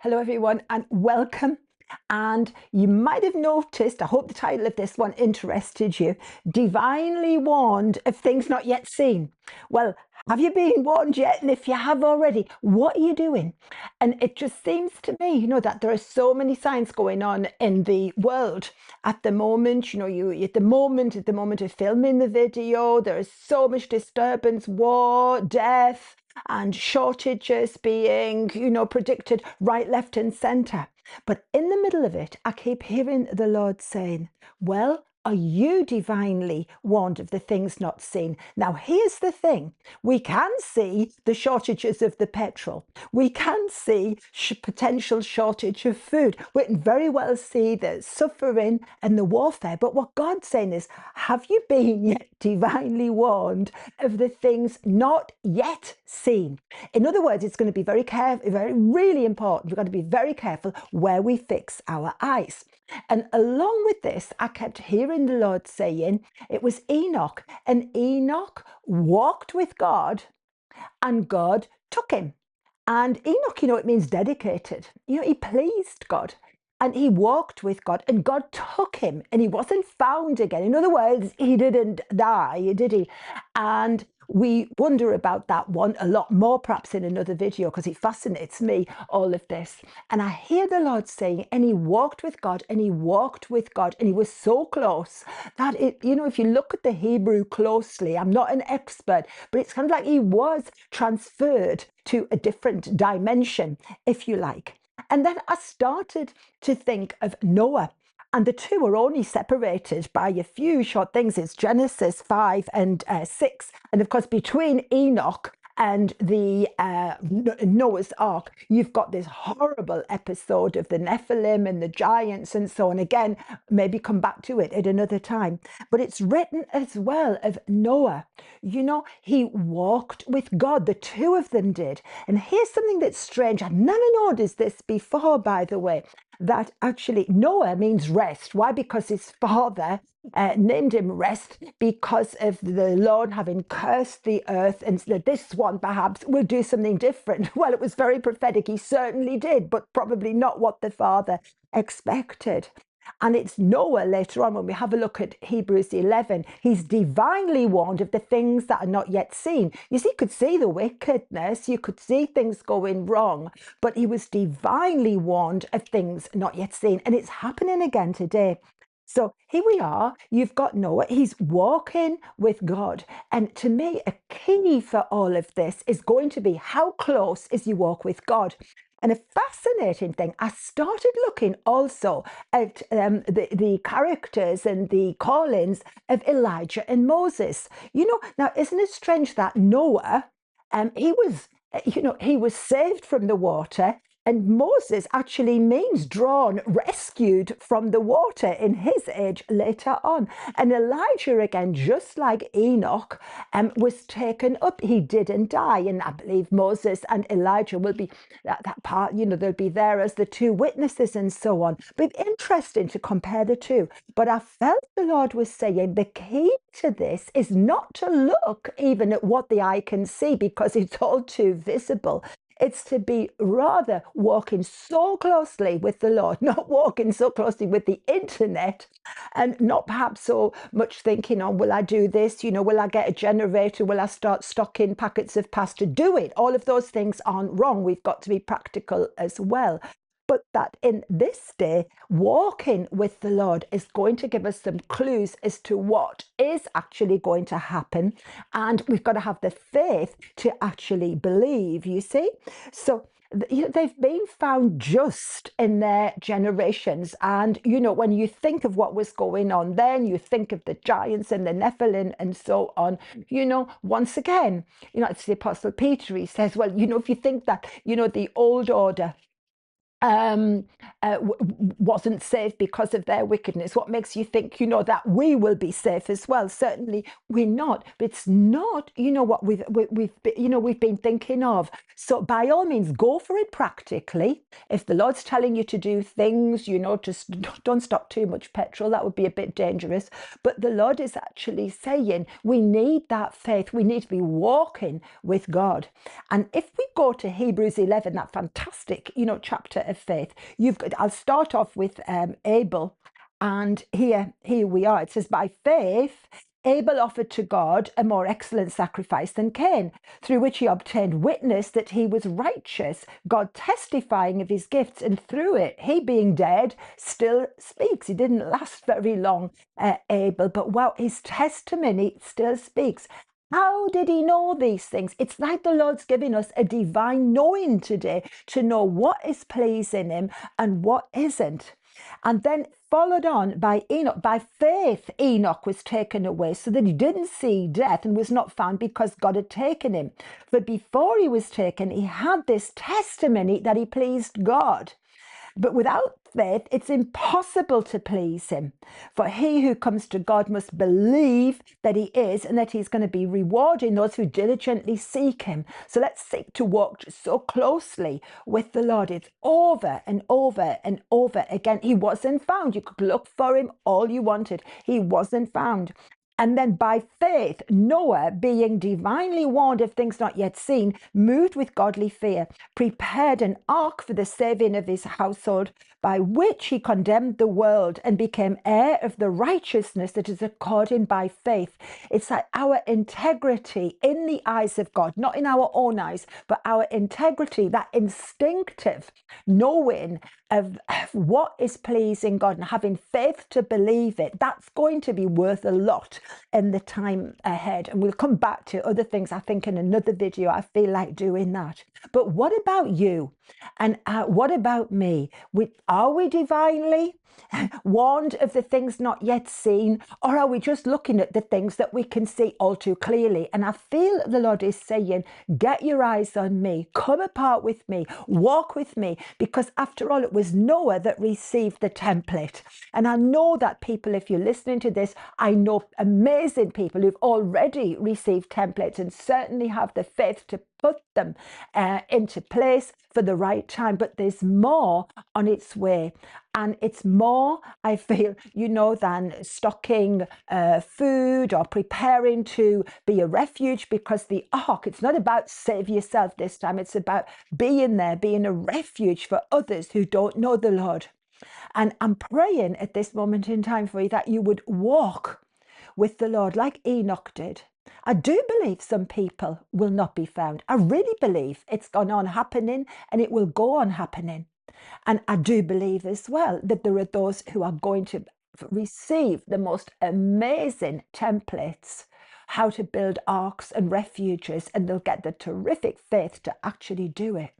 Hello, everyone, and welcome. And you might have noticed, I hope the title of this one interested you, Divinely Warned of Things Not Yet Seen. Well, have you been warned yet? And if you have already, what are you doing? And it just seems to me, that there are so many signs going on in the world at the moment. At the moment of filming the video, there is so much disturbance, war, death, and shortages being, predicted right, left, and centre. But in the middle of it, I keep hearing the Lord saying, well, are you divinely warned of the things not seen? Now, here's the thing. We can see the shortages of the petrol. We can see potential shortage of food. We can very well see the suffering and the warfare. But what God's saying is, have you been yet divinely warned of the things not yet seen? In other words, it's going to be very careful, really important. We've got to be very careful where we fix our eyes. And along with this, I kept hearing the Lord saying it was Enoch, and Enoch walked with God, and God took him. And Enoch, it means dedicated. He pleased God. And he walked with God, and God took him, and he wasn't found again. In other words, he didn't die, did he? And we wonder about that one a lot more, perhaps in another video, because it fascinates me, all of this. And I hear the Lord saying, and he walked with God, and he walked with God, and he was so close that if you look at the Hebrew closely, I'm not an expert, but it's kind of like he was transferred to a different dimension, if you like. And then I started to think of Noah. And the two are only separated by a few short things. It's Genesis 5 and 6. And of course, between Enoch and the Noah's Ark, you've got this horrible episode of the Nephilim and the giants and so on. Again, maybe come back to it at another time. But it's written as well of Noah. He walked with God. The two of them did. And here's something that's strange. I've never noticed this before, by the way, that actually Noah means rest. Why? Because his father named him Rest because of the Lord having cursed the earth, and that this one perhaps will do something different. Well, it was very prophetic. He certainly did, but probably not what the father expected. And it's Noah later on, when we have a look at Hebrews 11, he's divinely warned of the things that are not yet seen. You see, you could see the wickedness, you could see things going wrong, but he was divinely warned of things not yet seen. And it's happening again today. So here we are, you've got Noah, he's walking with God. And to me, a key for all of this is going to be, how close is you walk with God? And a fascinating thing, I started looking also at the characters and the callings of Elijah and Moses. Now, isn't it strange that Noah, he was saved from the water, and Moses actually means drawn, rescued from the water in his age later on. And Elijah, again, just like Enoch, was taken up. He didn't die. And I believe Moses and Elijah will be that part, they'll be there as the two witnesses and so on. But interesting to compare the two. But I felt the Lord was saying the key to this is not to look even at what the eye can see, because it's all too visible. It's to be rather walking so closely with the Lord, not walking so closely with the internet, and not perhaps so much thinking on, will I do this? Will I get a generator? Will I start stocking packets of pasta? Do it. All of those things aren't wrong. We've got to be practical as well. But that in this day, walking with the Lord is going to give us some clues as to what is actually going to happen. And we've got to have the faith to actually believe, you see. So they've been found just in their generations. And, when you think of what was going on then, you think of the giants and the Nephilim and so on, once again, it's the Apostle Peter, he says, well, if you think that, the old order wasn't safe because of their wickedness, what makes you think, that we will be safe as well? Certainly we're not. But it's not, what we've been thinking of. So by all means, go for it practically. If the Lord's telling you to do things, just don't stock too much petrol. That would be a bit dangerous. But the Lord is actually saying we need that faith. We need to be walking with God. And if we go to Hebrews 11, that fantastic, chapter of faith. I'll start off with Abel. And here we are. It says, by faith, Abel offered to God a more excellent sacrifice than Cain, through which he obtained witness that he was righteous, God testifying of his gifts, and through it, he being dead, still speaks. He didn't last very long, Abel, but wow, his testimony still speaks. How did he know these things? It's like the Lord's giving us a divine knowing today to know what is pleasing him and what isn't. And then followed on by Enoch. By faith, Enoch was taken away so that he didn't see death and was not found because God had taken him. But before he was taken, he had this testimony that he pleased God. But without faith, it's impossible to please him. For he who comes to God must believe that he is and that he's going to be rewarding those who diligently seek him. So let's seek to walk so closely with the Lord. It's over and over and over again. He wasn't found. You could look for him all you wanted. He wasn't found. And then by faith, Noah, being divinely warned of things not yet seen, moved with godly fear, prepared an ark for the saving of his household, by which he condemned the world and became heir of the righteousness that is according by faith. It's like our integrity in the eyes of God, not in our own eyes, but our integrity, that instinctive knowing of what is pleasing God and having faith to believe it. That's going to be worth a lot in the time ahead. And we'll come back to other things, I think, in another video. I feel like doing that. But what about you? And what about me? Are we divinely warned of the things not yet seen? Or are we just looking at the things that we can see all too clearly? And I feel the Lord is saying, get your eyes on me, come apart with me, walk with me, because after all, it was Noah that received the template. And I know that people, if you're listening to this, I know amazing people who've already received templates and certainly have the faith to put them into place for the right time. But there's more on its way. And it's more, I feel, than stocking food or preparing to be a refuge, because the ark, it's not about save yourself this time. It's about being there, being a refuge for others who don't know the Lord. And I'm praying at this moment in time for you that you would walk with the Lord like Enoch did. I do believe some people will not be found. I really believe it's gone on happening and it will go on happening. And I do believe as well that there are those who are going to receive the most amazing templates, how to build arks and refuges, and they'll get the terrific faith to actually do it.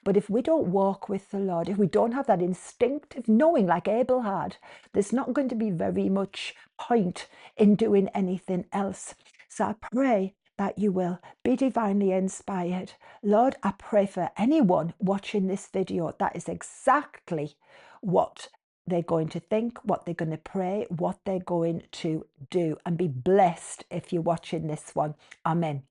But if we don't walk with the Lord, if we don't have that instinctive knowing like Abel had, there's not going to be very much point in doing anything else. So I pray that you will be divinely inspired. Lord, I pray for anyone watching this video, that is exactly what they're going to think, what they're going to pray, what they're going to do, and be blessed if you're watching this one. Amen.